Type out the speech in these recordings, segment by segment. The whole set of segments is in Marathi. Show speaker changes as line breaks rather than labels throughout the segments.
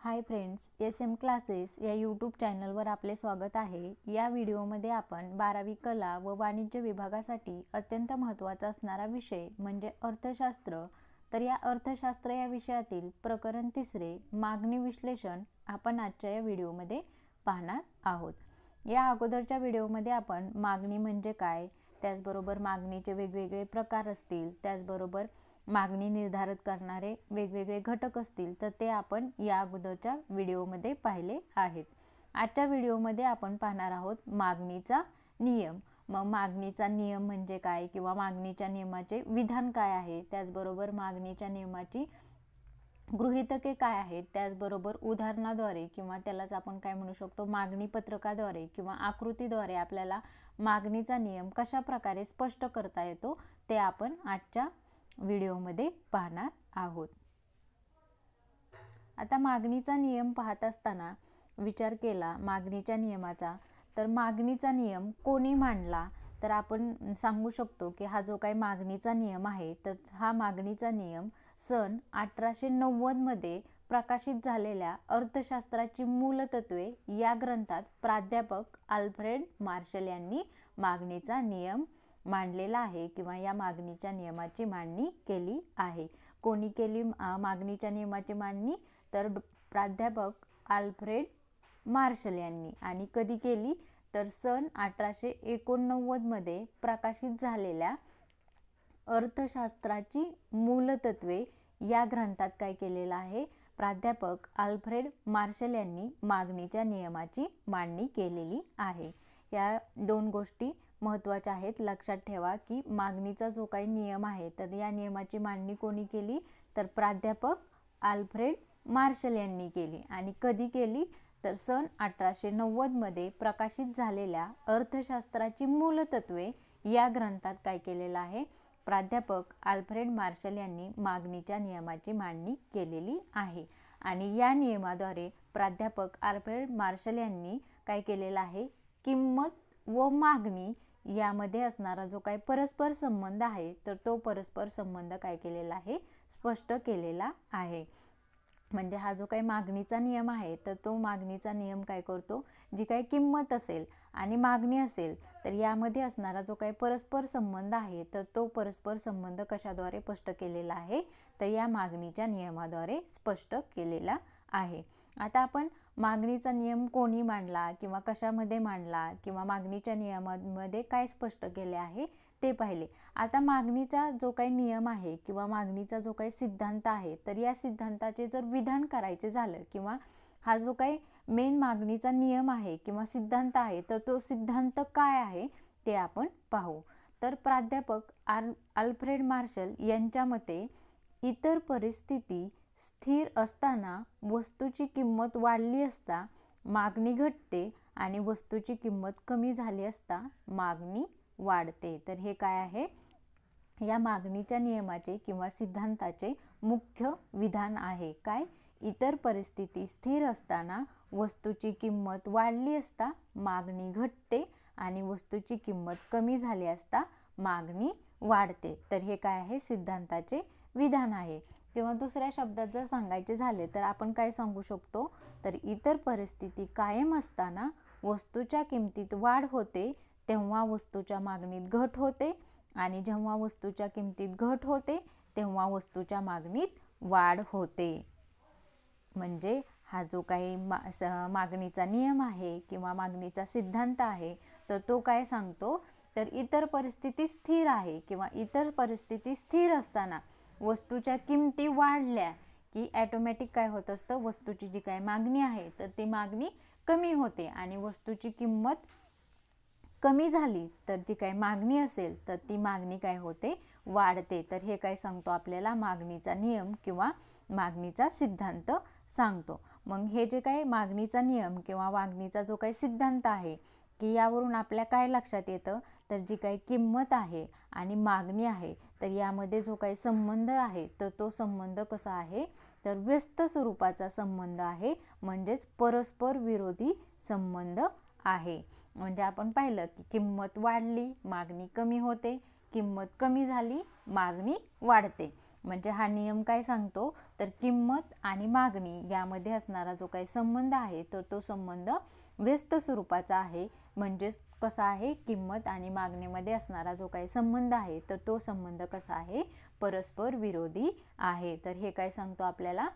हाय फ्रेंड्स, SM क्लासेस या यूट्यूब चॅनलवर आपले स्वागत आहे। या व्हिडिओमध्ये आपण 12वी कला व वाणिज्य विभागासाठी अत्यंत महत्त्वाचा असणारा विषय म्हणजे अर्थशास्त्र, तर या अर्थशास्त्र या विषयातील प्रकरण 3 मागणी विश्लेषण आपण आजच्या या व्हिडिओमध्ये पाहणार आहोत। या अगोदरच्या व्हिडिओमध्ये आपण मागणी म्हणजे काय, त्याचबरोबर मागणीचे वेगवेगळे प्रकार असतील, त्याचबरोबर मागणी निर्धारित करणारे वेगवेगळे घटक असतील, तर ते आपण या अगोदरच्या व्हिडिओमध्ये पाहिले आहेत। आजच्या व्हिडिओमध्ये आपण पाहणार आहोत मागणीचा नियम। मग मागणीचा नियम म्हणजे काय किंवा मागणीच्या नियमाचे विधान काय आहे, त्याचबरोबर मागणीच्या नियमाची गृहीतके काय आहेत, त्याचबरोबर उदाहरणाद्वारे किंवा त्यालाच आपण काय म्हणू शकतो मागणी पत्रकाद्वारे किंवा आकृतीद्वारे आपल्याला मागणीचा नियम कशा प्रकारे स्पष्ट करता येतो ते आपण आजच्या व्हिडिओमध्ये पाहणार आहोत। आता मागणीचा नियम पाहत असताना विचार केला मागणीच्या नियमाचा, तर मागणीचा नियम कोणी मांडला, तर आपण सांगू शकतो की हा जो काही मागणीचा नियम आहे, तर हा मागणीचा नियम सन 1890 मध्ये प्रकाशित झालेल्या अर्थशास्त्राची मूलतत्वे या ग्रंथात प्राध्यापक अल्फ्रेड मार्शल यांनी मागणीचा नियम मांडलेला आहे किंवा या मागणीच्या नियमाची मांडणी केली आहे। कोणी केली मागणीच्या नियमाची मांडणी, तर प्राध्यापक अल्फ्रेड मार्शल यांनी। आणि कधी केली, तर सन 1889 मध्ये प्रकाशित झालेल्या अर्थशास्त्राची मूलतत्वे या ग्रंथात काय केलेलं आहे, प्राध्यापक अल्फ्रेड मार्शल यांनी मागणीच्या नियमाची मांडणी केलेली आहे। या दोन गोष्टी महत्त्वाच्या आहेत, लक्षात ठेवा की मागणीचा जो काही नियम आहे, तर या नियमाची मांडणी कोणी केली, तर प्राध्यापक अल्फ्रेड मार्शल यांनी केली। आणि कधी केली, तर सन 1890 मध्ये प्रकाशित झालेल्या अर्थशास्त्राची मूलतत्वे या ग्रंथात काय केलेलं आहे, प्राध्यापक अल्फ्रेड मार्शल यांनी मागणीच्या नियमाची मांडणी केलेली आहे। आणि या नियमाद्वारे प्राध्यापक अल्फ्रेड मार्शल यांनी काय केलेलं आहे, किंमत व मागणी यामध्ये असणारा जो काही परस्पर संबंध आहे, तर तो परस्पर संबंध काय केलेला आहे, स्पष्ट केलेला आहे। म्हणजे हा जो काही मागणीचा नियम आहे, तर तो मागणीचा नियम काय करतो, जी काही किंमत असेल आणि मागणी असेल, तर यामध्ये असणारा जो काही परस्पर संबंध आहे, तर तो परस्पर संबंध कशाद्वारे स्पष्ट केलेला आहे, तर या मागणीच्या नियमाद्वारे स्पष्ट केलेला आहे। आता आपण मागणीचा नियम कोणी मांडला किंवा कशामध्ये मांडला किंवा मागणीच्या नियमामध्ये काय स्पष्ट केले आहे ते पाहिले। आता मागणीचा जो काही नियम आहे किंवा मागणीचा जो काही सिद्धांत आहे, तर या सिद्धांताचे जर विधान करायचे झालं किंवा हा जो काही मेन मागणीचा नियम आहे किंवा सिद्धांत आहे, तर तो सिद्धांत काय आहे ते आपण पाहू। तर प्राध्यापक अल्फ्रेड मार्शल यांच्या मते इतर परिस्थिती स्थिर असताना वस्तूची किंमत वाढली असता मागणी घटते आणि वस्तूची किंमत कमी झाली असता मागणी वाढते। तर हे काय आहे, या मागणीच्या नियमाचे किंवा सिद्धांताचे मुख्य विधान आहे। काय, इतर परिस्थिती स्थिर असताना वस्तूची किंमत वाढली असता मागणी घटते आणि वस्तूची किंमत कमी झाली असता मागणी वाढते। तर हे काय आहे, सिद्धांताचे विधान आहे। तेव्हा दुसऱ्या शब्दात जर सांगायचे झाले, तर आपण काय सांगू शकतो, तर इतर परिस्थिती कायम असताना वस्तूच्या किमतीत वाढ होते तेव्हा वस्तूच्या मागणीत घट होते आणि जेव्हा वस्तूच्या किमतीत घट होते तेव्हा वस्तूच्या मागणीत वाढ होते। म्हणजे हा जो काही मागणीचा नियम आहे किंवा मागणीचा सिद्धांत आहे, तर तो काय सांगतो, तर इतर परिस्थिती स्थिर आहे किंवा इतर परिस्थिती स्थिर असताना वस्तूच्या किमती वाढल्या की ऑटोमॅटिक काय होत असतं, वस्तूची जी काही मागणी आहे, तर ती मागणी कमी होते आणि वस्तूची किंमत कमी झाली तर जी काही मागणी असेल, तर ती मागणी काय होते, वाढते। तर हे काय सांगतो आपल्याला, मागणीचा नियम किंवा मागणीचा सिद्धांत सांगतो। मग हे जे काही मागणीचा नियम किंवा मागणीचा जो काही सिद्धांत आहे, की यावरून आपल्या काय लक्षात येतं, तर जी काही किंमत आहे आणि मागणी आहे, तर यामध्ये जो काही संबंध आहे, तर तो संबंध कसा आहे, तर व्यस्त स्वरूपाचा संबंध आहे, म्हणजेच परस्पर विरोधी संबंध आहे। म्हणजे आपण पाहिलं की किंमत वाढली मागणी कमी होते, किंमत कमी झाली मागणी वाढते. म्हणजे हा नियम काय सांगतो तर किंमत आणि मागणी यामध्ये असणारा जो काही संबंध आहे तर तो संबंध व्यस्त स्वरूपाचा आहे. म्हणजेच कसा आहे, किंमत आणि मागणीमध्ये असणारा जो काही संबंध आहे तर तो संबंध कसा आहे, परस्पर विरोधी आहे. तर हे काय सांगतो आपल्याला,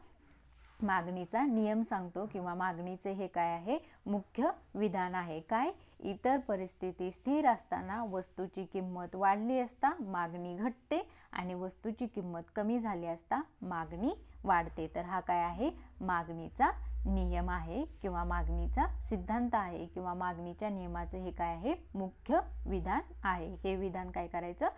मागणीचा नियम सांगतो किंवा मागणीचे हे काय आहे, मुख्य विधान आहे. काय, इतर परिस्थिती स्थिर असताना वस्तूची किंमत वाढली असता मागणी घटते आणि वस्तूची किंमत कमी झाली असता मागणी वाढते. तर हा काय आहे, मागणीचा नियम आहे किंवा मागणीचा सिद्धांत आहे किंवा मागणीच्या नियमाचे हे काय आहे, मुख्य विधान आहे. हे विधान काय करायचं,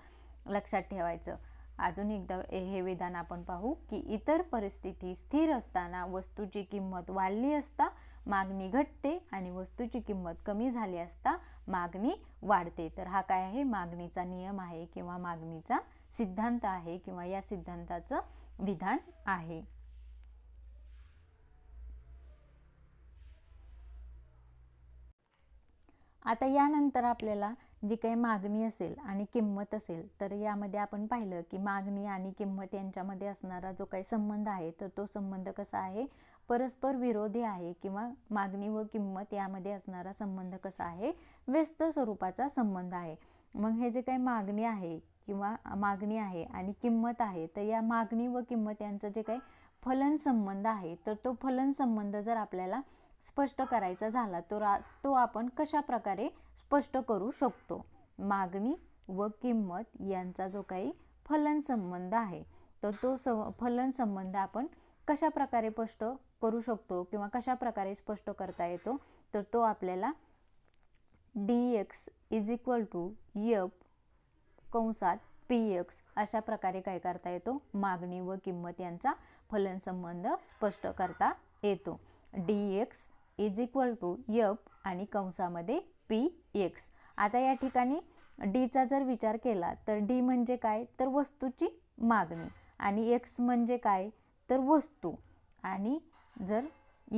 लक्षात ठेवायचं. अजून एकदा हे विधान आपण पाहू की इतर परिस्थिती स्थिर असताना वस्तूची किंमत वाढली असता मागणी घटते आणि वस्तूची किंमत कमी झाली असता मागणी वाढते. तर हा काय आहे, मागणीचा नियम आहे किंवा मागणीचा सिद्धांत आहे किंवा या सिद्धांताचं विधान आहे. आता यानंतर आपल्याला जी काही मागणी असेल आणि किंमत असेल तर यामध्ये आपण पाहिलं की मागणी आणि किंमत यांच्यामध्ये असणारा जो काही संबंध आहे तर तो संबंध कसा आहे, परस्पर विरोधी आहे किंवा मागणी व किंमत यामध्ये असणारा संबंध कसा आहे, व्यस्त स्वरूपाचा संबंध आहे. मग हे जे काही मागणी आहे किंवा मागणी आहे आणि किंमत आहे तर या मागणी व किंमत यांचं जे काही फलन संबंध आहे तर तो फलन संबंध जर आपल्याला स्पष्ट करायचा झाला तर तो आपण कशा प्रकारे स्पष्ट करू शकतो. मागणी व किंमत यांचा जो काही फलन संबंध आहे तर तो फलन संबंध आपण कशा प्रकारे स्पष्ट करू शकतो किंवा कशा प्रकारे स्पष्ट करता येतो तर तो आपल्याला dx = f कंसात px अशा प्रकारे काय करता येतो, मागणी व किंमत यांचा फलन संबंध स्पष्ट करता येतो. dx = f आणि कंसामध्ये px. आता या ठिकाणी d चा जर विचार केला तर d म्हणजे काय तर वस्तूची मागणी आणि x म्हणजे काय तर वस्तू, आणि जर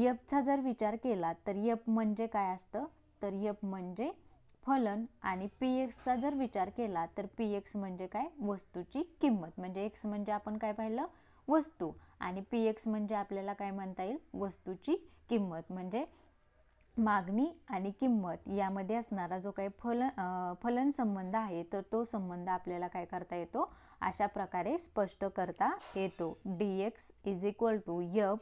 f चा जर विचार केला तर f म्हणजे काय असतं तर f म्हणजे फलन आणि px चा जर विचार केला तर px म्हणजे काय, वस्तूची किंमत. म्हणजे x म्हणजे आपण काय पाहिलं, वस्तू, आणि px म्हणजे आपल्याला काय म्हणता येईल, वस्तूची किंमत. म्हणजे मागणी आणि किंमत यामध्ये असणारा जो काही फलन संबंध आहे तर तो संबंध आपल्याला काय करता येतो, अशा प्रकारे स्पष्ट करता येतो. dx = f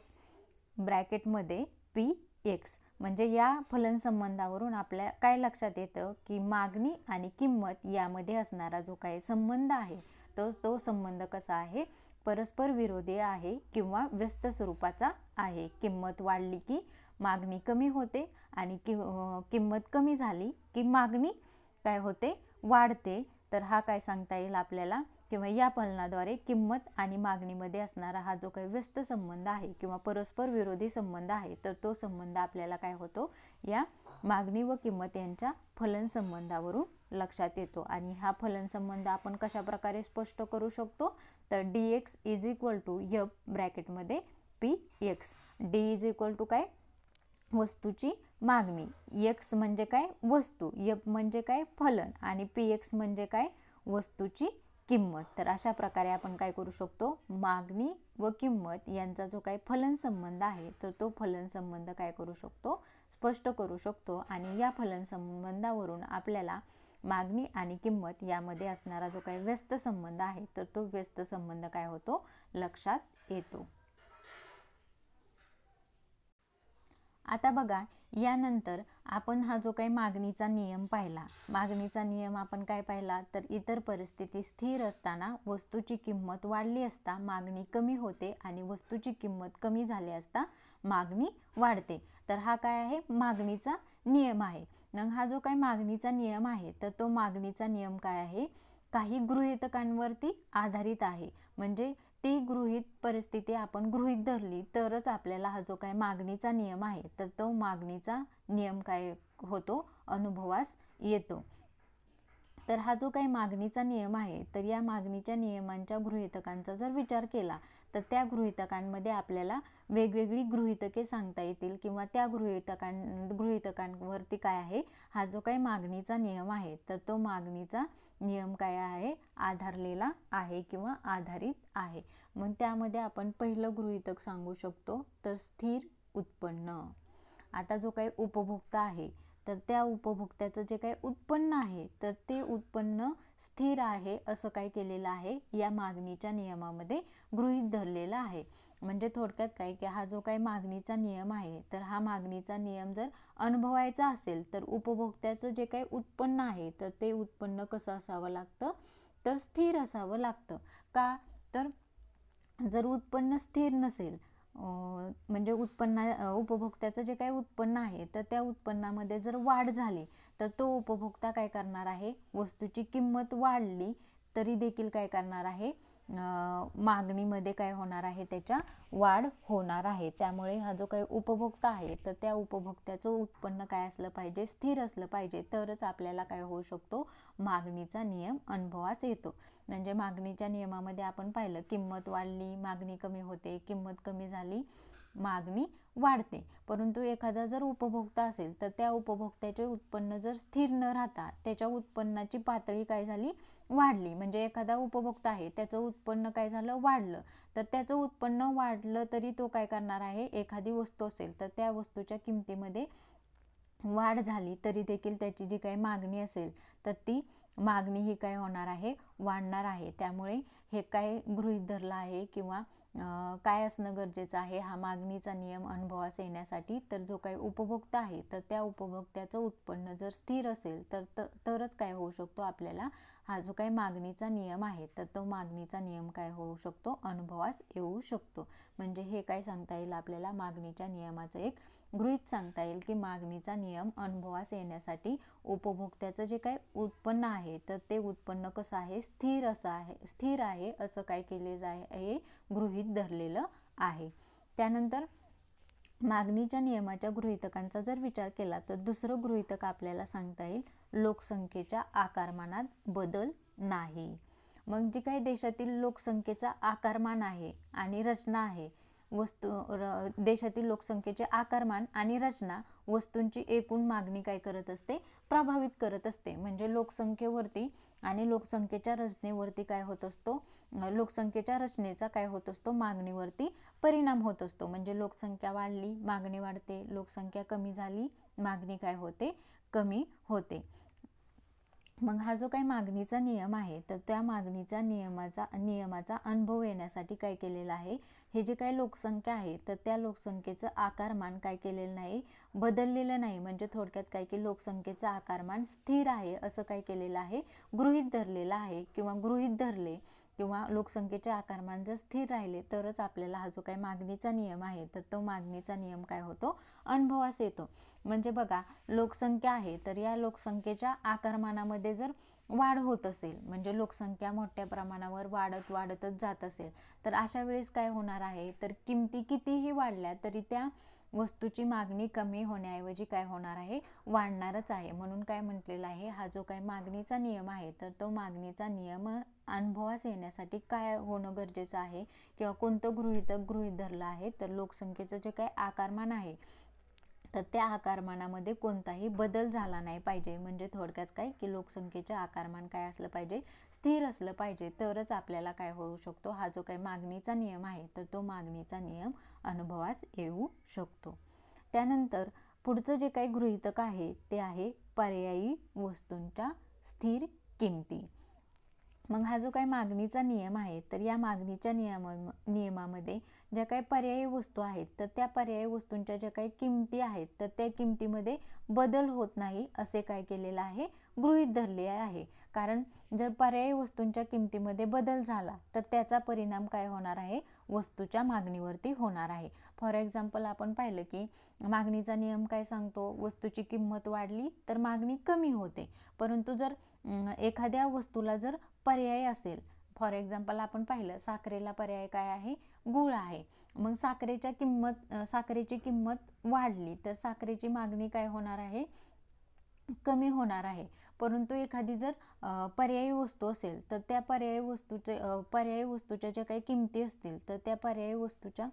ब्रॅकेटमध्ये px. म्हणजे या फलन संबंधावरून आपल्या काय लक्षात येतं की मागणी आणि किंमत यामध्ये असणारा जो काही संबंध आहे तो संबंध कसा आहे, परस्पर विरोधी आहे किंवा व्यस्त स्वरूपाचा आहे. किंमत वाढली की मागणी कमी होते आणि किंमत कमी झाली की मागणी काय होते, वाढते. तर हा काय सांगता येईल आपल्याला किंवा या फलनाद्वारे किंमत आणि मागणीमध्ये असणारा हा जो काही व्यस्त संबंध आहे किंवा परस्पर विरोधी संबंध आहे तर तो संबंध आपल्याला काय होतो, या मागणी व किंमत यांच्या फलन संबंधावरून लक्षात येतो. आणि हा फलन संबंध आपण कशा प्रकारे स्पष्ट करू शकतो तर dx = f ब्रॅकेटमध्ये px. d काय, वस्तूची मागणी, x म्हणजे काय, वस्तू, f म्हणजे काय, फलन, आणि px म्हणजे काय, वस्तूची किंमत. तर अशा प्रकारे आपण काय करू शकतो, मागणी व किंमत यांचा जो काही फलन संबंध आहे तर तो फलन संबंध काय करू शकतो, स्पष्ट करू शकतो. आणि या फलन संबंधावरून आपल्याला मागणी आणि किंमत यामध्ये असणारा जो काही व्यस्त संबंध आहे तर तो व्यस्त संबंध काय होतो, लक्षात येतो. आता बघा, यानंतर आपण हा जो काही मागणीचा नियम पाहिला, मागणीचा नियम आपण काय पाहिला तर इतर परिस्थिती स्थिर असताना वस्तूची किंमत वाढली असता मागणी कमी होते आणि वस्तूची किंमत कमी झाली असता मागणी वाढते. तर हा काय आहे, मागणीचा नियम आहे. मग हा जो काही मागणीचा नियम आहे तर तो मागणीचा नियम काय आहे, काही गृहीतकांवरती आधारित आहे. म्हणजे ती गृहीत परिस्थिती आपण गृहीत धरली तरच आपल्याला हा जो काही मागणीचा नियम आहे तर तो मागणीचा नियम काय होतो, अनुभवास येतो. तर हा जो काही मागणीचा नियम आहे तर या मागणीच्या नियमांच्या गृहीतकांचा जर विचार केला तर त्या गृहीतकांमध्ये आपल्याला वेगवेगळी गृहीतके सांगता येतील किंवा त्या गृहीतकांवरती काय आहे, हा जो काही मागणीचा नियम आहे तर तो मागणीचा नियम काय आहे, आधारलेला आहे किंवा आधारित आहे. मग त्यामध्ये आपण पहिलं गृहीतक सांगू शकतो तर स्थिर उत्पन्न. आता जो काही उपभोक्ता आहे तर त्या उपभोक्त्याचं जे काही उत्पन्न आहे तर ते उत्पन्न स्थिर आहे असं काय केलेलं आहे, या मागणीच्या नियमामध्ये गृहीत धरलेलं आहे. म्हणजे थोडक्यात काय की हा जो काही मागणीचा नियम आहे तर हा मागणीचा नियम जर अनुभवायचा असेल तर उपभोक्त्याचं जे काही उत्पन्न आहे तर ते उत्पन्न कसं असावं लागतं, तर स्थिर असावं लागतं. का तर जर उत्पन्न स्थिर नसेल, म्हणजे उपभोक्त्याचं जे काही उत्पन्न आहे तर त्या उत्पन्नामध्ये जर वाढ झाली तर तो उपभोक्ता काय करणार आहे, वस्तूची किंमत वाढली तरी देखील काय करणार आहे, मागणीमध्ये काय होणार आहे, त्याच्या वाढ होणार आहे. त्यामुळे हा जो काही उपभोक्ता आहे तर त्या उपभोक्त्याचं उत्पन्न काय असलं पाहिजे, स्थिर असलं पाहिजे, तरच आपल्याला काय होऊ शकतो, मागणीचा नियम अनुभवास येतो. म्हणजे मागणीच्या नियमामध्ये आपण पाहिलं, किंमत वाढली मागणी कमी होते, किंमत कमी झाली मागणी वाढते. परंतु एखादा जर उपभोक्ता असेल तर त्या उपभोक्त्याचे उत्पन्न जर स्थिर न राहता त्याच्या उत्पन्नाची पातळी काय झाली, वाढली. म्हणजे एखादा उपभोक्ता आहे त्याचं उत्पन्न काय झालं, वाढलं. तर त्याचं उत्पन्न वाढलं तरी तो काय करणार आहे, एखादी वस्तू असेल तर त्या वस्तूच्या किमतीमध्ये वाढ झाली तरी देखील त्याची जी काही मागणी असेल तर ती मागणी ही काय होणार आहे, वाढणार आहे. त्यामुळे हे काय गृहीत धरलं आहे किंवा काय असणं गरजेचं आहे हा मागणीचा नियम अनुभवास येण्यासाठी, तर जो काही उपभोक्ता आहे तर त्या उपभोक्त्याचं उत्पन्न जर स्थिर असेल तरच काय होऊ शकतो, आपल्याला हा जो काही मागणीचा नियम आहे तर तो मागणीचा नियम काय होऊ शकतो, अनुभवास येऊ शकतो. म्हणजे हे काय सांगता येईल आपल्याला, मागणीच्या नियमाचं एक गृहीत सांगता येईल की मागणीचा नियम अनुभवास येण्यासाठी उपभोक्त्याचं जे काही उत्पन्न आहे तर ते उत्पन्न कसं आहे, स्थिर आहे असं काय केले हे गृहीत धरलेलं आहे. त्यानंतर मागणीच्या नियमाच्या गृहीतकांचा जर विचार केला तर दुसरं गृहीतक आपल्याला सांगता येईल, लोकसंख्येच्या आकारमानात बदल नाही. मग जी काही देशातील लोकसंख्येचा आकारमान आहे आणि रचना आहे, देशातील लोकसंख्येचे आकारमान आणि रचना वस्तूंची एकूण मागणी काय करत असते, प्रभावित करत असते. म्हणजे लोकसंख्येवरती आणि लोकसंख्येच्या रचनेवरती काय होत असतो, लोकसंख्येच्या रचनेचा काय होत असतो, मागणीवरती परिणाम होत असतो. म्हणजे लोकसंख्या वाढली मागणी वाढते, लोकसंख्या कमी झाली मागणी काय होते, कमी होते. मग हा जो काही मागणीचा नियम आहे तर त्या मागणीच्या नियमाचा अनुभव येण्यासाठी काय केलेलं आहे, हे जे काही लोकसंख्या आहे तर त्या लोकसंख्येचं आकारमान काय केलेलं नाही, बदललेलं नाही. म्हणजे थोडक्यात काय की लोकसंख्येचं आकारमान स्थिर आहे असं काय केलेलं आहे, गृहीत धरलेलं आहे किंवा गृहीत धरले किंवा लोकसंख्येचे आकारमान जर स्थिर राहिले तरच आपल्याला हा जो काही मागणीचा नियम आहे तर तो मागणीचा नियम काय होतो, अनुभवास येतो. म्हणजे बघा, लोकसंख्या आहे तर या लोकसंख्येच्या आकारमानामध्ये जर वाढ होत असेल, म्हणजे लोकसंख्या मोठ्या प्रमाणावर वाढतच जात असेल तर अशा वेळेस काय होणार आहे, तर किमती कितीही वाढल्या तरी त्या वस्तूची मागणी कमी होण्याऐवजी काय होणार आहे, वाढणारच आहे. म्हणून काय म्हटलेलं आहे, हा जो काही मागणीचा नियम आहे तर तो मागणीचा नियम अनुभवास येण्यासाठी काय होणं गरजेचं आहे किंवा कोणतं गृहीतक गृहीत धरलं आहे, तर लोकसंख्येचं जे काही आकारमान आहे तर त्या आकारमानामध्ये कोणताही बदल झाला नाही पाहिजे. म्हणजे थोडक्यात काय की लोकसंख्येचे आकारमान काय असलं पाहिजे, स्थिर असलं पाहिजे, तरच आपल्याला काय होऊ शकतो, हा जो काही मागणीचा नियम आहे तर तो मागणीचा नियम अनुभवास येऊ शकतो. त्यानंतर पुढचं जे काही गृहीतक आहे ते आहे पर्यायी वस्तूंच्या स्थिर किमती. मग हा जो काही मागणीचा नियम आहे तर या मागणीच्या नियमामध्ये ज्या काही पर्यायी वस्तू आहेत तर त्या पर्यायी वस्तूंच्या ज्या काही किमती आहेत तर त्या किमतीमध्ये बदल होत नाही असे काय केलेलं आहे, गृहीत धरले आहे. कारण जर पर्यायी वस्तूंच्या किमतीमध्ये बदल झाला तर त्याचा परिणाम काय होणार आहे, वस्तूच्या मागणीवरती होणार आहे. फॉर एक्झाम्पल आपण पाहिलं की मागणीचा नियम काय सांगतो, वस्तूची किंमत वाढली तर मागणी कमी होते. परंतु जर एखाद्या वस्तूला जर पर्याय असेल, फॉर एक्झाम्पल आपण पाहिलं साखरेला पर्याय काय आहे, गूळ आहे. मग साखरेची किंमत वाढली तर साखरेची मागणी काय होणार आहे, कमी होणार आहे. परंतु एखादी जर पर्यायी वस्तू असेल तर त्या पर्यायी वस्तूच्या ज्या काही किमती असतील तर त्या पर्यायी वस्तूच्या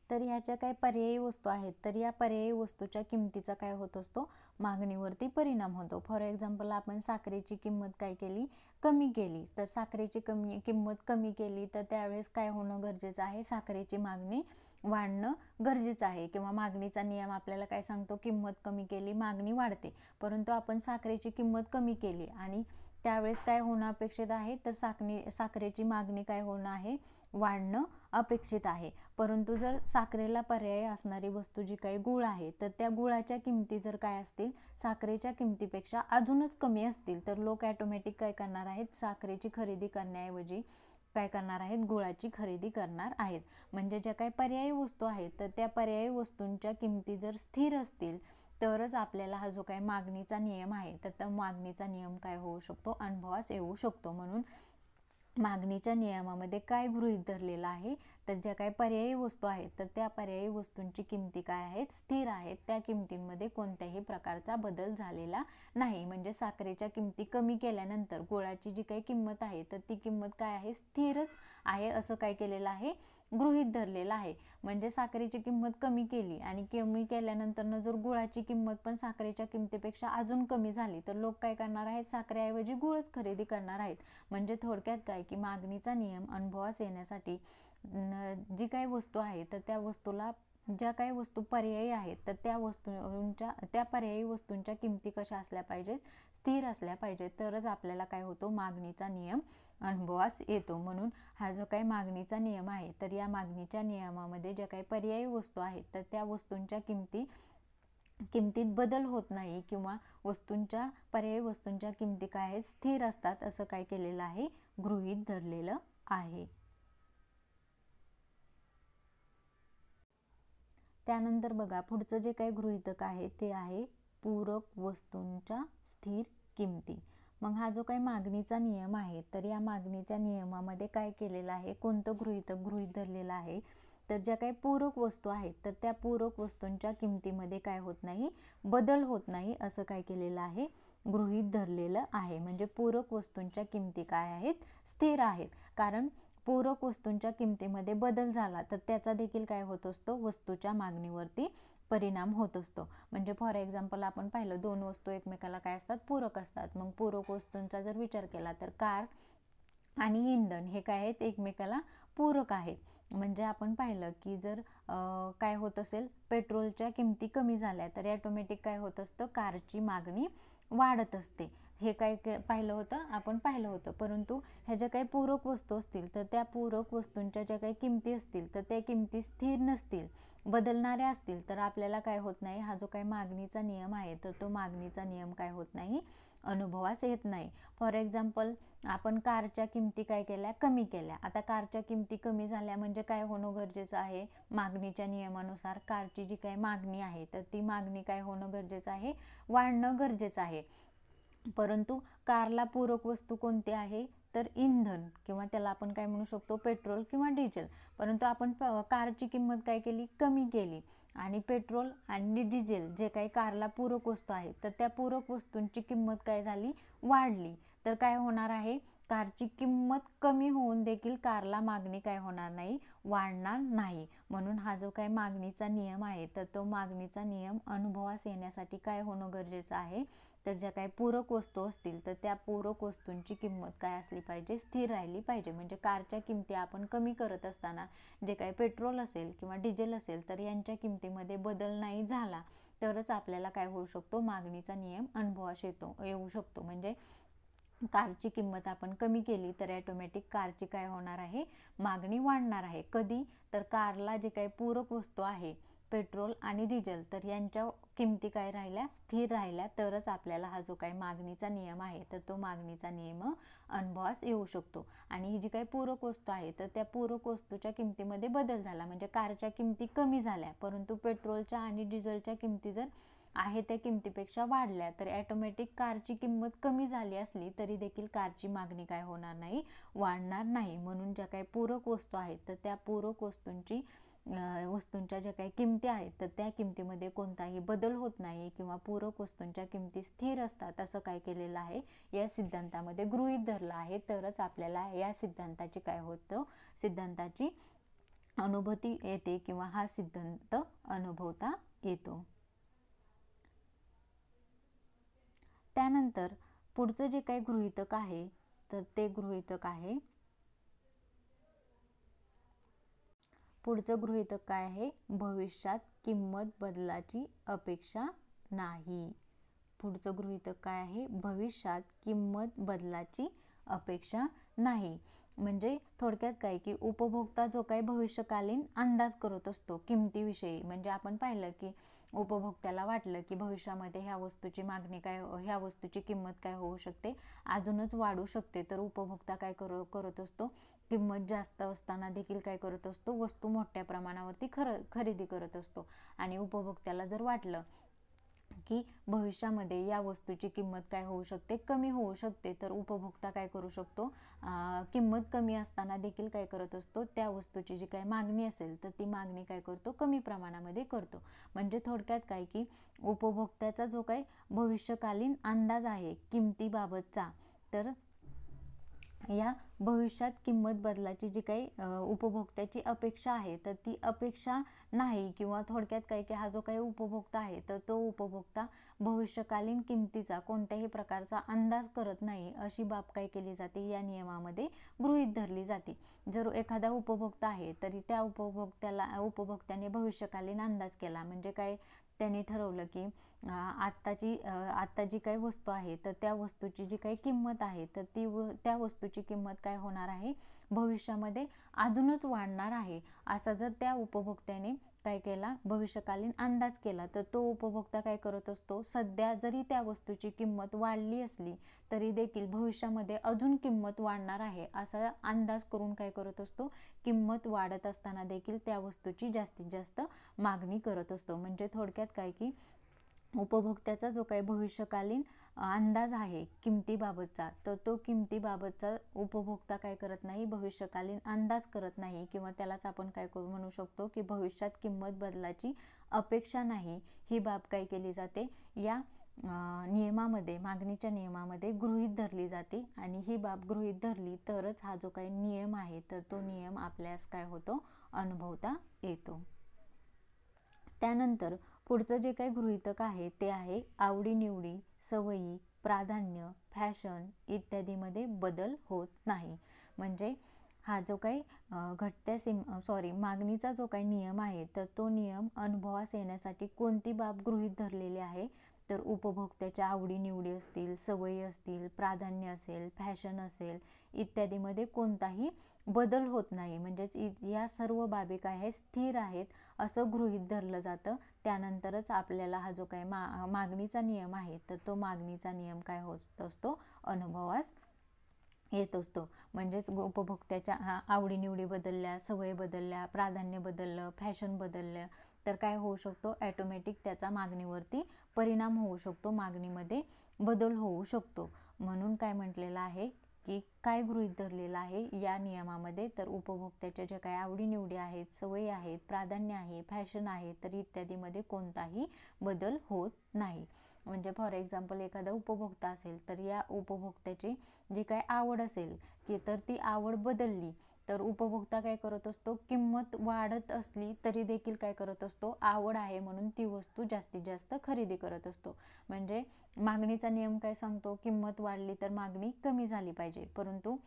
ह्या ज्या काही पर्यायी वस्तू आहेत तर या पर्यायी वस्तूच्या किमतीचा काय होत असतो, मागणीवरती परिणाम होतो. फॉर एक्झाम्पल आपण साखरेची किंमत काय केली, कमी केली. तर साखरेची किंमत कमी केली तर त्यावेळेस काय होणं गरजेचं आहे, साखरेची मागणी वाढणं गरजेचं आहे. किंवा मागणीचा नियम आपल्याला काय सांगतो, किंमत कमी केली मागणी वाढते. परंतु आपण साखरेची किंमत कमी केली आणि त्यावेळेस काय होणं अपेक्षित आहे, तर साखरेची मागणी काय होणं आहे, वाढणं अपेक्षित आहे. परंतु जर साखरेला पर्याय असणारी वस्तू जी काही गूळ आहे, तर त्या गुळाच्या किमती जर काय असतील, साखरेच्या किमतीपेक्षा अजूनच कमी असतील, तर लोक ॲटोमॅटिक काय करणार आहेत, साखरेची खरेदी करण्याऐवजी काय करणार आहेत, गुळाची खरेदी करणार आहेत. म्हणजे ज्या काही पर्यायी वस्तू आहेत, तर त्या पर्यायी वस्तूंच्या किमती जर स्थिर असतील तरच आपल्याला हा जो काही मागणीचा नियम आहे, तर त्या मागणीचा नियम काय होऊ शकतो, अनुभवास येऊ शकतो. म्हणून मागणीच्या नियमामध्ये काय गृहीत धरलेलं आहे, तर ज्या काही पर्यायी वस्तू आहेत, तर त्या पर्यायी वस्तूंची किमती काय आहेत, स्थिर आहेत. त्या किमतींमध्ये कोणत्याही प्रकारचा बदल झालेला नाही. म्हणजे साखरेच्या किमती कमी केल्यानंतर गुळाची जी काही किंमत आहे, तर ती किंमत काय आहे, स्थिरच आहे असं काय केलेलं आहे, गृहीत धरलेलं आहे. म्हणजे साखरेची किंमत कमी केली आणि कमी केल्यानंतर जर गुळाची किंमत पण साखरेच्या किमतीपेक्षा अजून कमी झाली, तर लोक काय करणार आहेत, साखरेऐवजी गुळच खरेदी करणार आहेत. म्हणजे थोडक्यात काय की मागणीचा नियम अनुभवास येण्यासाठी जी काही वस्तू आहे, तर त्या वस्तूला ज्या काही वस्तू पर्यायी आहेत, तर त्या पर्यायी वस्तूंच्या किमती कशा असल्या पाहिजेत, स्थिर असल्या पाहिजेत. तरच आपल्याला काय होतो, मागणीचा नियम अनुभवास येतो. म्हणून हा जो काही मागणीचा नियम आहे, तर या मागणीच्या नियमामध्ये ज्या काही पर्यायी वस्तू आहेत, तर त्या वस्तूंच्या किमतीत बदल होत नाही किंवा पर्यायी वस्तूंच्या किमती काय आहेत, स्थिर असतात असं काय केलेलं आहे, गृहीत धरलेलं आहे. त्यानंतर बघा पुढचं जे काही गृहीतक आहे ते आहे पूरक वस्तूंच्या स्थिर किमती. मग हा जो काही मागणीचा नियम आहे, तर या मागणीच्या नियमामध्ये काय केलेलं आहे, कोणतं गृहीतक गृहीत धरलेलं आहे, तर ज्या काही पूरक वस्तू आहेत, तर त्या पूरक वस्तूंच्या किमतीमध्ये काय होत नाही, बदल होत नाही असं काय केलेलं आहे, गृहीत धरलेलं आहे. म्हणजे पूरक वस्तूंच्या किमती काय आहेत, स्थिर आहेत. कारण पूरक वस्तूंच्या किमतीमध्ये बदल झाला तर त्याचा देखील काय होत असतो, वस्तूच्या मागणीवरती परिणाम होत असतो. म्हणजे फॉर एक्झाम्पल आपण पाहिलं, दोन वस्तू एकमेकाला काय असतात, पूरक असतात. मग पूरक वस्तूंचा जर विचार केला तर कार आणि इंधन हे काय आहेत, एकमेकाला पूरक आहेत. म्हणजे आपण पाहिलं की जर काय होत असेल, पेट्रोलच्या किमती कमी झाल्या तर ॲटोमॅटिक काय होत असतं, कारची मागणी वाढत असते. हे काय आपण पाहिलं होतं. परंतु ह्या ज्या काही पूरक वस्तू असतील, तर त्या पूरक वस्तूंच्या ज्या काही किमती असतील, तर त्या किमती स्थिर नसतील, बदलणाऱ्या असतील, तर आपल्याला काय होत नाही, हा जो काही मागणीचा नियम आहे, तर तो मागणीचा नियम काय होत नाही, अनुभवास येत नाही. फॉर एक्झाम्पल आपण कारच्या किमती काय केल्या, कमी केल्या. आता कारच्या किमती कमी झाल्या म्हणजे काय होणं गरजेचं आहे, मागणीच्या नियमानुसार कारची जी काही मागणी आहे, तर ती मागणी काय होणं गरजेचं आहे, वाढणं गरजेचं आहे. परंतु कारला पूरक वस्तू कोणती आहे, तर इंधन किंवा त्याला आपण काय म्हणू शकतो, पेट्रोल किंवा डिझेल. परंतु आपण कारची किंमत काय केली, कमी केली आणि पेट्रोल आणि डिझेल जे काही कारला पूरक वस्तू आहेत, तर त्या पूरक वस्तूंची किंमत काय झाली, वाढली. तर काय होणार आहे, कारची किंमत कमी होऊन देखील कारला मागणी काय होणार नाही, वाढणार नाही. म्हणून हा जो काही मागणीचा नियम आहे, तर तो मागणीचा नियम अनुभवास येण्यासाठी काय होणं गरजेचं आहे, तर ज्या काही पूरक वस्तू असतील, तर त्या पूरक वस्तूंची किंमत काय असली पाहिजे, स्थिर राहिली पाहिजे. म्हणजे कारच्या किमती आपण कमी करत असताना जे काही पेट्रोल असेल किंवा डिझेल असेल, तर यांच्या किमतीमध्ये बदल नाही झाला तरच आपल्याला काय होऊ शकतो, मागणीचा नियम अनुभवास येऊ शकतो. म्हणजे कारची किंमत आपण कमी केली तर ॲटोमॅटिक कारची काय होणार आहे, मागणी वाढणार आहे. कधी, तर कारला जे काही पूरक वस्तू आहे, पेट्रोल आणि डिझेल, तर यांच्या किमती काय राहिल्या, स्थिर राहिल्या, तरच आपल्याला हा जो काही मागणीचा नियम आहे, तर तो मागणीचा नियम अनुभवास येऊ शकतो. आणि ही जी काही पूरक वस्तू आहे, तर त्या पूरक वस्तूच्या किमतीमध्ये बदल झाला, म्हणजे कारच्या किमती कमी झाल्या, परंतु पेट्रोलच्या आणि डिझेलच्या किमती जर आहे त्या किमतीपेक्षा वाढल्या, तर ॲटोमॅटिक कारची किंमत कमी झाली असली तरी देखील कारची मागणी काय होणार नाही, वाढणार नाही. म्हणून ज्या काही पूरक वस्तू आहेत, तर त्या पूरक वस्तूंच्या ज्या काही किमती आहेत, तर त्या किमतीमध्ये कोणताही बदल होत नाही किंवा पूरक वस्तूंच्या किमती स्थिर असतात असं काय केलेलं आहे, या सिद्धांतामध्ये गृहीत धरलं आहे. तरच आपल्याला या सिद्धांताची काय होतं, सिद्धांताची अनुभूती येते किंवा हा सिद्धांत अनुभवता येतो. त्यानंतर पुढचं जे काही गृहीतक आहे तर ते गृहीतक आहे, पुढचं गृहीतक काय आहे, भविष्यात किंमत बदलाची अपेक्षा नाही. पुढचं गृहीतक काय आहे, भविष्यात किंमत बदलाची अपेक्षा नाही. म्हणजे थोडक्यात काय की उपभोक्ता जो काही भविष्यकालीन अंदाज करत असतो किमतीविषयी, म्हणजे आपण पाहिलं की उपभोक्त्याला वाटलं की भविष्यामध्ये ह्या वस्तूची मागणी काय, ह्या वस्तूची किंमत काय होऊ शकते, अजूनच वाढू शकते, तर उपभोक्ता काय करत असतो, किंमत जास्त असताना देखील काय करत असतो, वस्तू मोठ्या प्रमाणावरती खरेदी करत असतो. आणि उपभोक्त्याला जर वाटलं की भविष्यामध्ये या वस्तूची किंमत काय होऊ शकते, कमी होऊ शकते, तर उपभोक्ता काय करू शकतो, किंमत कमी असताना देखील काय करत असतो, त्या वस्तूची जी काही मागणी असेल तर ती मागणी काय करतो, कमी प्रमाणामध्ये करतो. म्हणजे थोडक्यात काय की उपभोक्त्याचा जो काही भविष्यकालीन अंदाज आहे किमतीबाबतचा, तर या भविष्यात किंमत बदलाची जी काही उपभोक्त्याची अपेक्षा आहे तर ती अपेक्षा नाही, किंवा थोडक्यात काय की हा जो काही उपभोक्ता आहे तर तो उपभोक्ता भविष्यकालीन किमतीचा कोणत्याही प्रकारचा अंदाज करत नाही, अशी बाब काय केली जाते, या नियमामध्ये गृहीत धरली जाते. जर एखादा उपभोक्ता आहे तरी त्या उपभोक्त्याने भविष्यकालीन अंदाज केला, म्हणजे काय, त्यांनी ठरवलं की आत्ता जी काही वस्तू आहे तर त्या वस्तूची जी काही किंमत आहे तर त्या वस्तूची किंमत काय होणार आहे, भविष्यामध्ये अजूनच वाढणार आहे, असा जर त्या उपभोक्त्याने काय केला, भविष्यकालीन अंदाज केला, तर तो उपभोक्ता काय करत असतो, सध्या जरी त्या वस्तूची किंमत वाढली असली तरी देखील भविष्यामध्ये अजून किंमत वाढणार आहे असा अंदाज करून काय करत असतो, किंमत वाढत असताना देखील त्या वस्तूची जास्तीत जास्त मागणी करत असतो. म्हणजे थोडक्यात काय की उपभोक्त्याचा जो काही भविष्यकालीन अंदाज आहे किमतीबाबतचा, तर तो किमतीबाबतचा उपभोक्ता काय करत नाही, भविष्यकालीन अंदाज करत नाही, किंवा त्यालाच आपण काय म्हणू शकतो की भविष्यात किंमत बदलाची अपेक्षा नाही, ही बाब काय केली जाते, या नियमामध्ये, मागणीच्या नियमामध्ये गृहीत धरली जाते. आणि ही बाब गृहीत धरली तरच हा जो काही नियम आहे तर तो नियम आपल्यास काय होतो, अनुभवता येतो. त्यानंतर पुढचं जे काही गृहीतक आहे ते आहे, आवडीनिवडी, सवयी, प्राधान्य, फॅशन इत्यादीमध्ये बदल होत नाही. म्हणजे हा जो काही मागणीचा जो काही नियम आहे तर तो नियम अनुभवास येण्यासाठी कोणती बाब गृहीत धरलेली आहे, तर उपभोक्त्याच्या आवडीनिवडी असतील, सवयी असतील, प्राधान्य असेल, फॅशन असेल इत्यादीमध्ये कोणताही बदल होत नाही. म्हणजेच या सर्व बाबी काय आहेत, स्थिर आहेत असं गृहीत धरलं जातं. त्यानंतरच आपल्याला हा जो काही मागणीचा नियम आहे तर तो मागणीचा नियम काय होत असतो, अनुभवास येत असतो. म्हणजेच उपभोक्त्याच्या आवडीनिवडी बदलल्या, सवयी बदलल्या, प्राधान्य बदललं, फॅशन बदललं, तर काय होऊ शकतो, ॲटोमॅटिक त्याचा मागणीवरती परिणाम होऊ शकतो, मागणीमध्ये बदल होऊ शकतो. म्हणून काय म्हटलेलं आहे की काय गृहीत धरलेलं आहे या नियमामध्ये, तर उपभोक्त्याच्या ज्या काही आवडीनिवडी आहेत, सवयी आहेत, प्राधान्य आहे, फॅशन आहे, तर इत्यादीमध्ये कोणताही बदल होत नाही. म्हणजे फॉर एक्झाम्पल एखादा उपभोक्ता असेल तर या उपभोक्त्याची जी काही आवड असेल की तर ती आवड बदलली तर उपभोक्ता काय करत असतो, किंमत वाढत असली तरी देखील काय करत असतो, आवड आहे म्हणून ती वस्तू जास्तीत जास्त खरेदी करत असतो. म्हणजे मागणीचा नियम काय सांगतो, किंमत वाढली तर मागणी कमी झाली पाहिजे, परंतु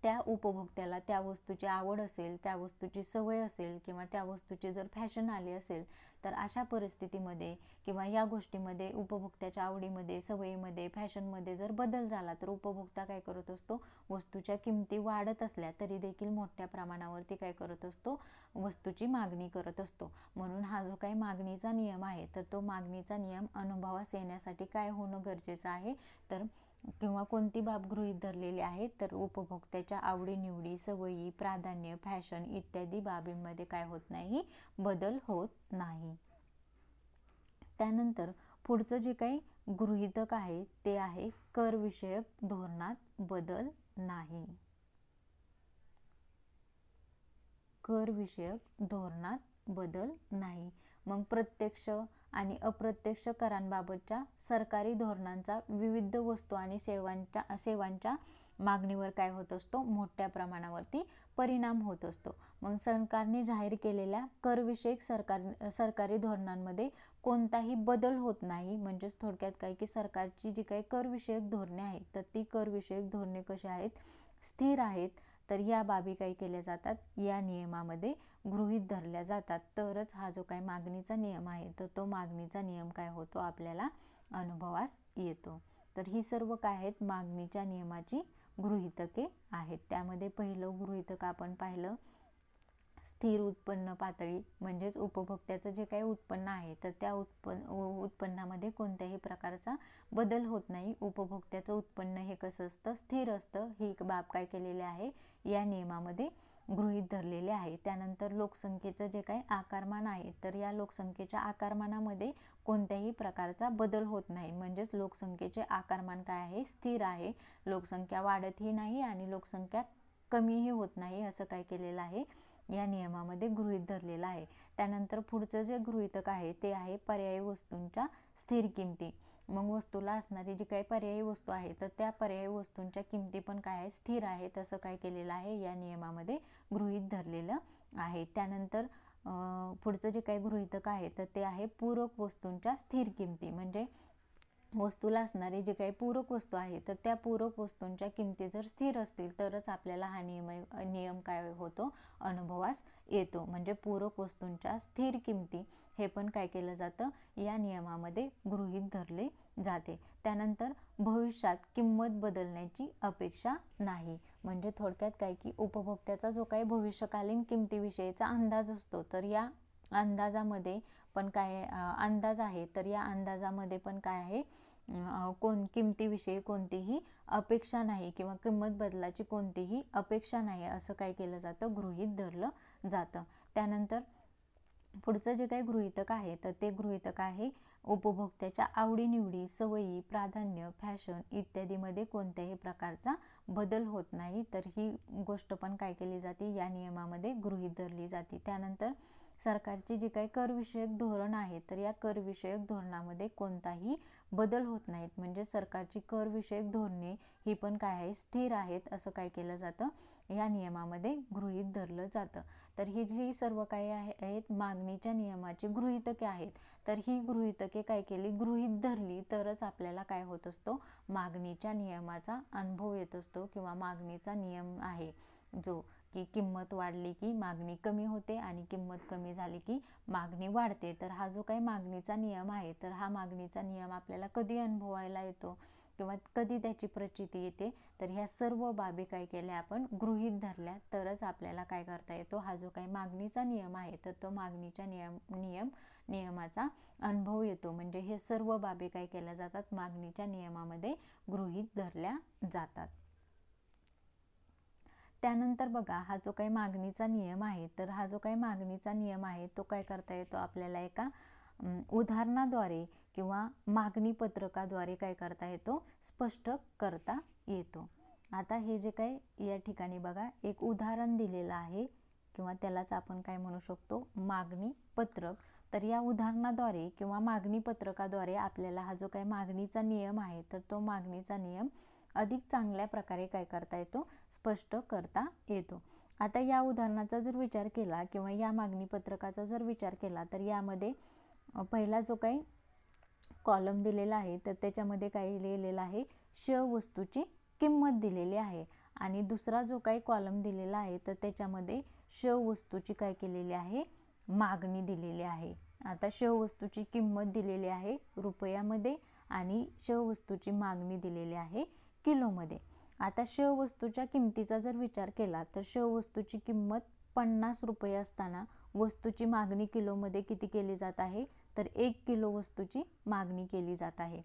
त्या उपभोक्त्याला त्या वस्तूची आवड असेल, त्या वस्तूची सवय असेल, किंवा त्या वस्तूची जर फॅशन आली असेल तर अशा परिस्थितीमध्ये किंवा या गोष्टीमध्ये उपभोक्त्याच्या आवडीमध्ये, सवयीमध्ये, फॅशनमध्ये जर बदल झाला तर उपभोक्ता काय करत असतो, वस्तूच्या किमती वाढत असल्या तरी देखील मोठ्या प्रमाणावरती काय करत असतो, वस्तूची मागणी करत असतो. म्हणून हा जो काही मागणीचा नियम आहे तर तो मागणीचा नियम अनुभवास येण्यासाठी काय होणं गरजेचं आहे, तर किंवा कोणती बाब गृहीत धरलेली आहे, तर उपभोक्त्याच्या आवडीनिवडी, सवयी, प्राधान्य, फॅशन इत्यादी बाबींमध्ये काय होत नाही, बदल होत नाही. त्यानंतर पुढचं जे काही गृहीतक आहे ते आहे, कर विषयक धोरणात बदल नाही. कर विषयक धोरणात बदल नाही. मग प्रत्यक्ष आणि अप्रत्यक्ष करांबाबतच्या सरकारी धोरणांचा विविध वस्तू आणि सेवांच्या मागणीवर काय होत असतो, मोठ्या प्रमाणावरती परिणाम होत असतो. मग सरकारने जाहीर केलेल्या करविषयक सरकारी धोरणांमध्ये कोणताही बदल होत नाही. म्हणजेच थोडक्यात काय की सरकारची जी काही करविषयक धोरणे आहेत तर ती करविषयक धोरणे कशी आहेत, स्थिर आहेत. तर या बाबी काय केल्या जातात, या नियमामध्ये गृहीत धरल्या जातात. तरच हा जो काही मागणीचा नियम आहे तर तो मागणीचा नियम काय होतो, आपल्याला अनुभवास येतो. तर ही सर्व काय आहेत, मागणीच्या नियमाची गृहीतके आहेत. त्यामध्ये पहिलं गृहीतक आपण पाहिलं, स्थिर उत्पन्न पातळी. म्हणजेच उपभोक्त्याचं जे काही उत्पन्न आहे तर त्या उत्पन्नामध्ये कोणत्याही प्रकारचा बदल होत नाही. उपभोक्त्याचं उत्पन्न हे कसं असतं, स्थिर असतं. ही एक बाब काय केलेली आहे, या नियमामध्ये गृहीत धरलेले आहे. त्यानंतर लोकसंख्येचं जे काही आकारमान आहे तर या लोकसंख्येच्या आकारमानामध्ये कोणत्याही प्रकारचा बदल होत नाही. म्हणजेच लोकसंख्येचे आकारमान काय आहे, स्थिर आहे. लोकसंख्या वाढतही नाही आणि लोकसंख्या कमीही होत नाही, असं काय केलेलं आहे, या नियमामध्ये गृहीत धरलेला आहे. त्यानंतर पुढचं जे गृहीतक आहे ते आहे पर्यायी वस्तूंच्या स्थिर किमती. मग वस्तूला असणारी जी काही पर्यायी वस्तू आहे तर त्या पर्यायी वस्तूंच्या किमती पण काय आहे, स्थिर आहे. तसं काय केलेलं आहे, या नियमामध्ये गृहीत धरलेलं आहे. त्यानंतर पुढचं जे काही गृहीतक आहे तर ते आहे पूरक वस्तूंच्या स्थिर किमती. म्हणजे वस्तूला असणारी जी काही पूरक वस्तू आहे तर त्या पूरक वस्तूंच्या किमती जर स्थिर असतील तरच आपल्याला हा नियम काय होतो, अनुभवास येतो. म्हणजे पूरक वस्तूंच्या स्थिर किमती हे पण काय केलं जातं, या नियमामध्ये गृहीत धरले जाते. त्यानंतर भविष्यात किंमत बदलण्याची अपेक्षा नाही. म्हणजे थोडक्यात काय की उपभोक्त्याचा जो काही भविष्यकालीन किमतीविषयीचा अंदाज असतो तर या अंदाजामध्ये पण काय अंदाज आहे तर या अंदाजामध्ये पण काय आहे, किमतीविषयी कोणतीही अपेक्षा नाही किंवा किंमत बदलाची कोणतीही अपेक्षा नाही, असं काय केलं जातं, गृहीत धरलं जातं. त्यानंतर पुढचं जे काही गृहीतक आहे तर ते गृहीतक आहे उपभोक्त्याच्या आवडीनिवडी, सवयी, प्राधान्य, फॅशन इत्यादीमध्ये कोणत्याही प्रकारचा बदल होत नाही. तर ही गोष्ट पण काय केली जाते, या नियमामध्ये गृहीत धरली जाते. त्यानंतर सरकारची जी काही करविषयक धोरण आहे तर या करविषयक धोरणामध्ये कोणताही बदल होत नाहीत. म्हणजे सरकारची करविषयक धोरणे ही पण काय आहे, स्थिर आहेत, असं काय केलं जातं, या नियमामध्ये गृहीत धरलं जातं. तर ही जी सर्व काही आहेत मागणीच्या नियमाची गृहीतके आहेत. तर ही गृहीतके काय केली, गृहीत धरली तरच आपल्याला काय होत असतो, मागणीच्या नियमाचा अनुभव येत असतो. किंवा मागणीचा नियम आहे जो की किंमत वाढली की मागणी कमी होते आणि किंमत कमी झाली की मागणी वाढते. तर हा जो काही मागणीचा नियम आहे तर हा मागणीचा नियम आपल्याला कधी अनुभवायला येतो किंवा कधी त्याची प्रचिती येते, तर ह्या सर्व बाबी काय केल्या आपण गृहीत धरल्या तरच आपल्याला काय करता येतो, हा जो काही मागणीचा नियम आहे तर तो मागणीच्या नियमाचा अनुभव येतो. म्हणजे हे सर्व बाबी काय केल्या जातात, मागणीच्या नियमामध्ये गृहीत धरल्या जातात. त्यानंतर बघा, हा जो काही मागणीचा नियम आहे तर हा जो काही मागणीचा नियम आहे तो काय करता येतो आपल्याला, एका उदाहरणाद्वारे किंवा मागणी पत्रकाद्वारे काय करता येतो, स्पष्ट करता येतो. आता हे जे काही या ठिकाणी बघा एक उदाहरण दिलेलं आहे किंवा त्यालाच आपण काय म्हणू शकतो, मागणी पत्रक. तर या उदाहरणाद्वारे किंवा मागणी पत्रकाद्वारे आपल्याला हा जो काही मागणीचा नियम आहे तर तो मागणीचा नियम अधिक चांगल्या प्रकारे काय करता येतो, स्पष्ट करता येतो. आता या उदाहरणाचा जर विचार केला किंवा या मागणी पत्रकाचा जर विचार केला तर यामध्ये पहिला जो काही कॉलम दिलेला आहे तर त्याच्यामध्ये काय लिहिलेलं आहे, श वस्तूची किंमत दिलेली आहे. आणि दुसरा जो काही कॉलम दिलेला आहे तर त्याच्यामध्ये श वस्तूची काय केलेली आहे, मागणी दिलेली आहे. आता श वस्तूची किंमत दिलेली आहे रुपयामध्ये आणि श वस्तूची मागणी दिलेली आहे किलोमध्ये. आता श वस्तूच्या किमतीचा जर विचार केला तर श वस्तूची किंमत 50 रुपये असताना वस्तूची मागणी किलोमध्ये किती केली जात आहे, तर 1 किलो वस्तूची मागणी केली जात आहे.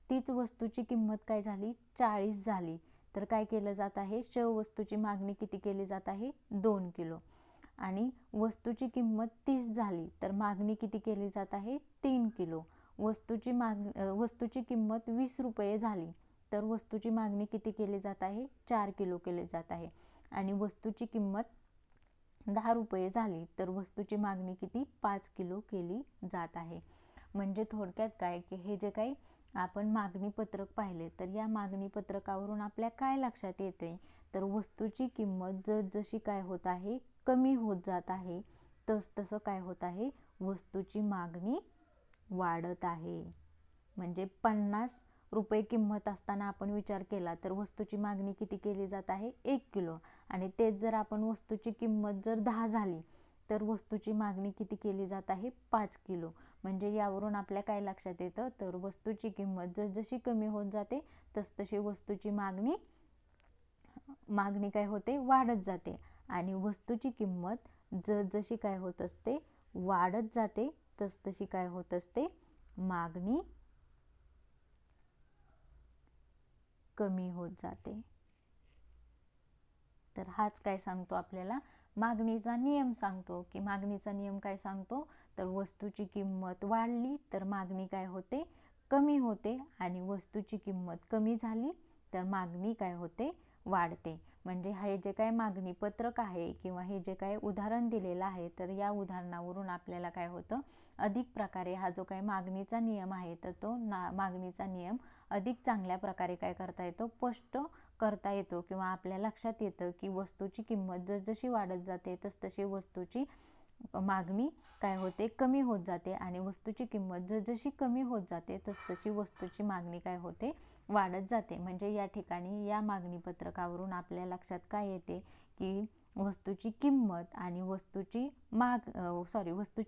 तीच वस्तूची किंमत काय झाली, 40 झाली. तर काय केलं जात आहे, श वस्तूची मागणी किती केली जात आहे, 2 किलो. आणि वस्तूची किंमत 30 झाली तर मागणी किती केली जात आहे, 3 किलो. वस्तूची किंमत 20 रुपये झाली तर वस्तूची मागणी किती केली जात आहे, 4 किलो केली जात आहे. आणि वस्तूची किंमत 10 रुपये झाली तर वस्तूची मागणी किती, 5 किलो केली जात आहे. म्हणजे थोडक्यात काय की हे जे काही आपण मागणी पत्रक पाहिले तर या मागणी पत्रकावरून आपल्या काय लक्षात येते, तर वस्तूची किंमत जशी काय होत आहे, कमी होत जात आहे, तसं काय होत आहे, वस्तूची मागणी वाढत आहे. म्हणजे 50 रुपये किंमत असताना आपण विचार केला तर वस्तूची मागणी किती केली जात आहे? 1 किलो. आणि तेच जर आपण वस्तूची किंमत जर 10 झाली तर वस्तूची मागणी किती केली जात आहे? 5 किलो. म्हणजे यावरून आपल्या काय लक्षात येतं? तर वस्तूची किंमत जसजशी कमी होत जाते तसतशी वस्तूची मागणी काय होते? वाढत जाते. आणि वस्तूची किंमत जसजशी काय होत असते? वाढत जाते तसतशी काय होत असते? मागणी कमी होत जाते. तर हाच काय सांगतो आपल्याला? मागणीचा नियम सांगतो. की मागणीचा नियम काय सांगतो? तर वस्तूची किंमत वाढली तर मागणी काय होते? कमी होते. आणि वस्तूची किंमत कमी झाली तर मागणी काय होते? वाढते. म्हणजे हे जे काय मागणी पत्रक आहे किंवा हे जे काय उदाहरण दिलेलं आहे तर या उदाहरणावरून आपल्याला काय होतं? अधिक प्रकारे हा जो काही मागणीचा नियम आहे तर तो मागणीचा नियम अधिक चांगल्या प्रकारे काय करता येतो? स्पष्ट करता येतो. किंवा आपल्या लक्षात येतं की वस्तूची किंमत जसजशी वाढत जाते तसतशी वस्तूची मागणी काय होते? कमी होत जाते. आणि वस्तूची किंमत जसजशी कमी होत जाते तसतशी वस्तूची मागणी काय होते? वाढत जाते. म्हणजे या ठिकाणी या मागणी पत्रकावरून आपल्या लक्षात काय येते? की वस्तूची किंमत आणि वस्तूची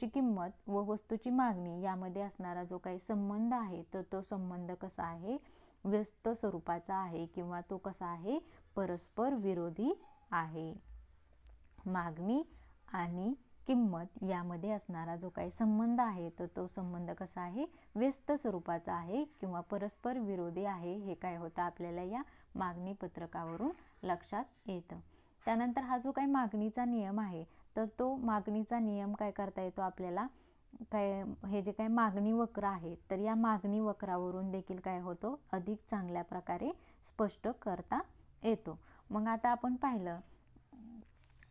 किंमत व वस्तूची मागणी यामध्ये असणारा जो काही संबंध आहे तर तो संबंध कसा आहे? व्यस्त स्वरूपाचा आहे. किंवा तो कसा आहे? परस्पर विरोधी आहे. मागणी आणि किंमत यामध्ये असणारा जो काही संबंध आहे तर तो संबंध कसा आहे? व्यस्त स्वरूपाचा आहे किंवा परस्पर विरोधी आहे. हे काय होतं? आपल्याला या मागणी पत्रकावरून लक्षात येतं. त्यानंतर हा जो काही मागणीचा नियम आहे तर तो मागणीचा नियम काय करता येतो आपल्याला? हे जे काही मागणी वक्र आहे तर या मागणी वक्रावरून देखील काय होतं? अधिक चांगल्या प्रकारे स्पष्ट करता येतो. मग आता आपण पाहिलं,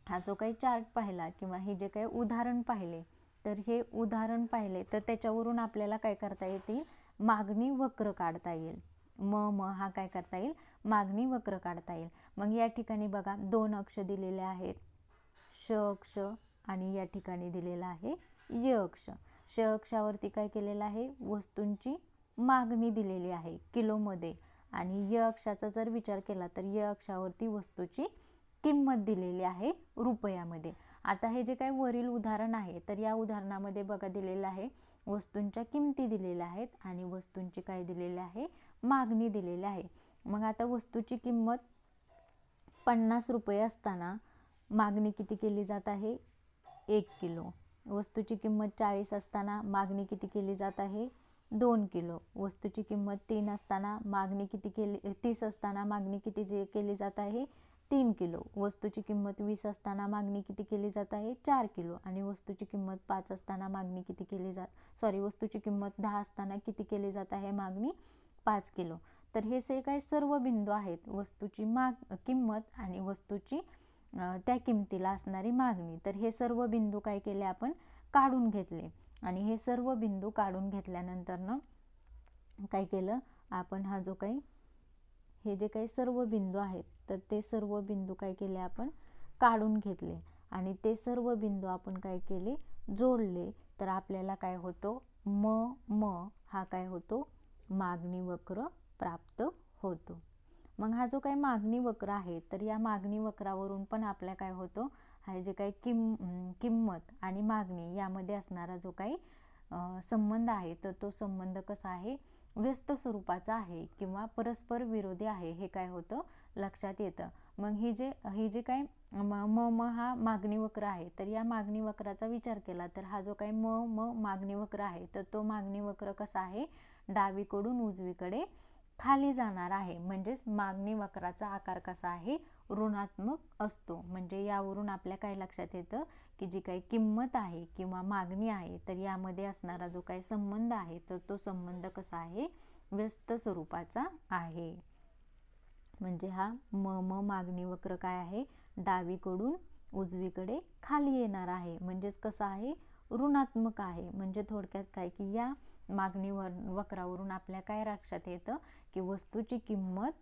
हा जो काही चार्ट पाहिला किंवा हे जे काही उदाहरण पाहिले तर हे उदाहरण पाहिले तर त्याच्यावरून आपल्याला काय करता येतील? मागणी वक्र काढता येईल. हा काय करता येईल? मागणी वक्र काढता येईल. मग या ठिकाणी बघा 2 अक्ष दिलेले आहेत, श अक्ष, आणि या ठिकाणी दिलेला आहे य अक्ष. श अक्षावरती काय केलेलं आहे? वस्तूंची मागणी दिलेली आहे किलोमध्ये. आणि य अक्षाचा जर विचार केला तर य अक्षावरती वस्तूची किंमत दिलेली आहे रुपयामध्ये. आता हे जे काही वरील उदाहरण आहे तर या उदाहरणामध्ये बघा दिलेलं आहे वस्तूंच्या किमती दिलेल्या आहेत आणि वस्तूंची काय दिलेली आहे? मागणी दिलेली आहे. मग आता वस्तूची किंमत 50 रुपये असताना मागणी किती केली जात आहे? 1 किलो. वस्तूची किंमत 40 असताना मागणी किती केली जात आहे? 2 किलो. वस्तूची किंमत 3 असताना मागणी किती 30 असताना मागणी किती केली जात आहे? 3 किलो. वस्तूची किंमत 20 असताना मागणी किती केली जात आहे? 4 किलो. आणि वस्तूची किंमत 5 असताना मागणी किती वस्तूची किंमत 10 असताना किती केली जात आहे मागणी? 5 किलो. तर हे जे काही सर्व बिंदू आहेत वस्तूची किंमत आणि वस्तूची त्या किमतीला असणारी मागणी, तर हे सर्व बिंदू काय केले? आपण काढून घेतले. आणि हे सर्व बिंदू काढून घेतल्यानंतर काय केलं आपण? हे जे काही सर्व बिंदू आहेत तर ते सर्व बिंदू काय केले? आपण काढून घेतले. आणि ते सर्व बिंदू आपण काय केले? जोडले. तर आपल्याला काय होतो? हा काय होतो? मागणी वक्र प्राप्त होतो. मग हा जो काही मागणी वक्र आहे तर या मागणी वक्रावरून पण आपल्या काय होतं? हा जे काही किंमत आणि मागणी यामध्ये असणारा जो काही संबंध आहे तर तो संबंध कसा आहे? व्यस्त स्वरूपाचा आहे किंवा परस्पर विरोधी आहे. हे काय होतं? लक्षात येतं. मग ही जे काय हा मागणी वक्र आहे तर या मागणी वक्राचा विचार केला तर हा जो काही मागणी वक्र आहे तर तो मागणी वक्र कसा आहे? डावीकडून उजवीकडे खाली जाणार आहे. म्हणजेच मागणी वक्राचा आकार कसा आहे? ऋणात्मक असतो. म्हणजे यावरून आपल्या काय लक्षात येतं की जी काही किंमत आहे किंवा मागणी आहे तर यामध्ये असणारा जो काही संबंध आहे तर तो संबंध कसा आहे? व्यस्त स्वरूपाचा आहे. म्हणजे हा मागणी वक्र काय आहे? डावीकडून उजवीकडे खाली येणार आहे. म्हणजेच कसा आहे? ऋणात्मक आहे. म्हणजे थोडक्यात काय की या मागणी वक्रावरून आपल्या काय लक्षात येतं की वस्तूची किंमत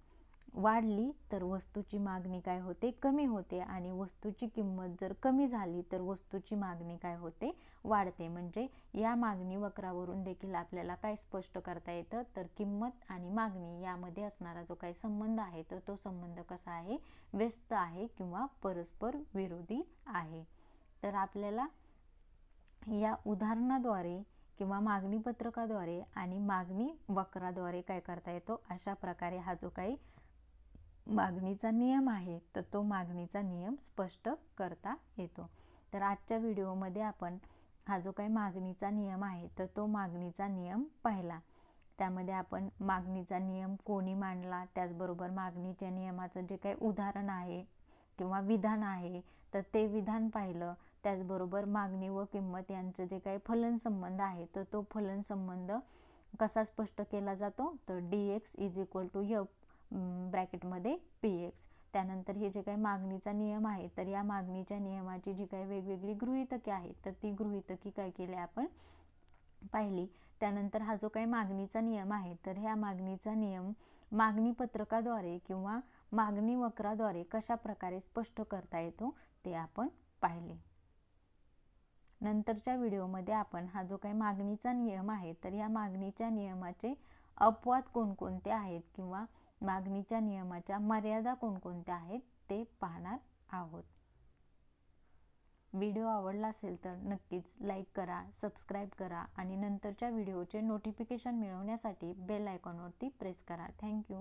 वाढली तर वस्तूची मागणी काय होते, कमी होते, आणि वस्तूची किंमत जर कमी झाली तर वस्तूची मागणी काय होते, वाढते. म्हणजे या मागणी वक्रावरून देखील आपल्याला काय स्पष्ट करता येतं, तर किंमत आणि मागणी यामध्ये असणारा जो काही संबंध आहे तर तो संबंध कसा आहे, व्यस्त आहे किंवा परस्पर विरोधी आहे. तर आपल्याला या उदाहरणाद्वारे किंवा मागणी पत्रकाद्वारे आणि मागणी वक्राद्वारे काय करता येतो, अशा प्रकारे हा जो काही मागणीचा नियम आहे तर तो मागणीचा नियम स्पष्ट करता येतो. तर आजच्या व्हिडिओमध्ये आपण हा जो काही मागणीचा नियम आहे तर तो मागणीचा नियम पाहिला. त्यामध्ये आपण मागणीचा नियम कोणी मांडला, त्याचबरोबर मागणीच्या नियमाचं जे काही उदाहरण आहे किंवा विधान आहे तर ते विधान पाहिलं. त्याचबरोबर मागणी व किंमत यांचं जे काही फलन संबंध आहे तर तो फलन संबंध कसा स्पष्ट केला जातो, तर dx = f ब्रॅकेटमध्ये px. त्यानंतर हे जे काही मागणीचा नियम आहे तर या मागणीच्या नियमाची जी काही वेगवेगळी गृहीतके आहेत तर ती गृहीतके काय केली आपण पाहिली. त्यानंतर हा जो काही मागणीचा नियम आहे तर ह्या मागणीचा नियम मागणी पत्रकाद्वारे किंवा मागणी वक्राद्वारे कशा प्रकारे स्पष्ट करता येतो ते आपण पाहिले. नंतरच्या व्हिडिओमध्ये आपण हा जो काही मागणीचा नियम आहे तर या मागणीच्या नियमाचे अपवाद कोणकोणते आहेत किंवा मागणीच्या नियमाच्या मर्यादा कोणकोणत्या आहेत ते पाहणार आहोत. व्हिडिओ आवडला असेल तर नक्कीच लाईक करा, सबस्क्राईब करा आणि नंतरच्या व्हिडिओचे नोटिफिकेशन मिळवण्यासाठी बेल आयकॉनवरती प्रेस करा. थँक्यू.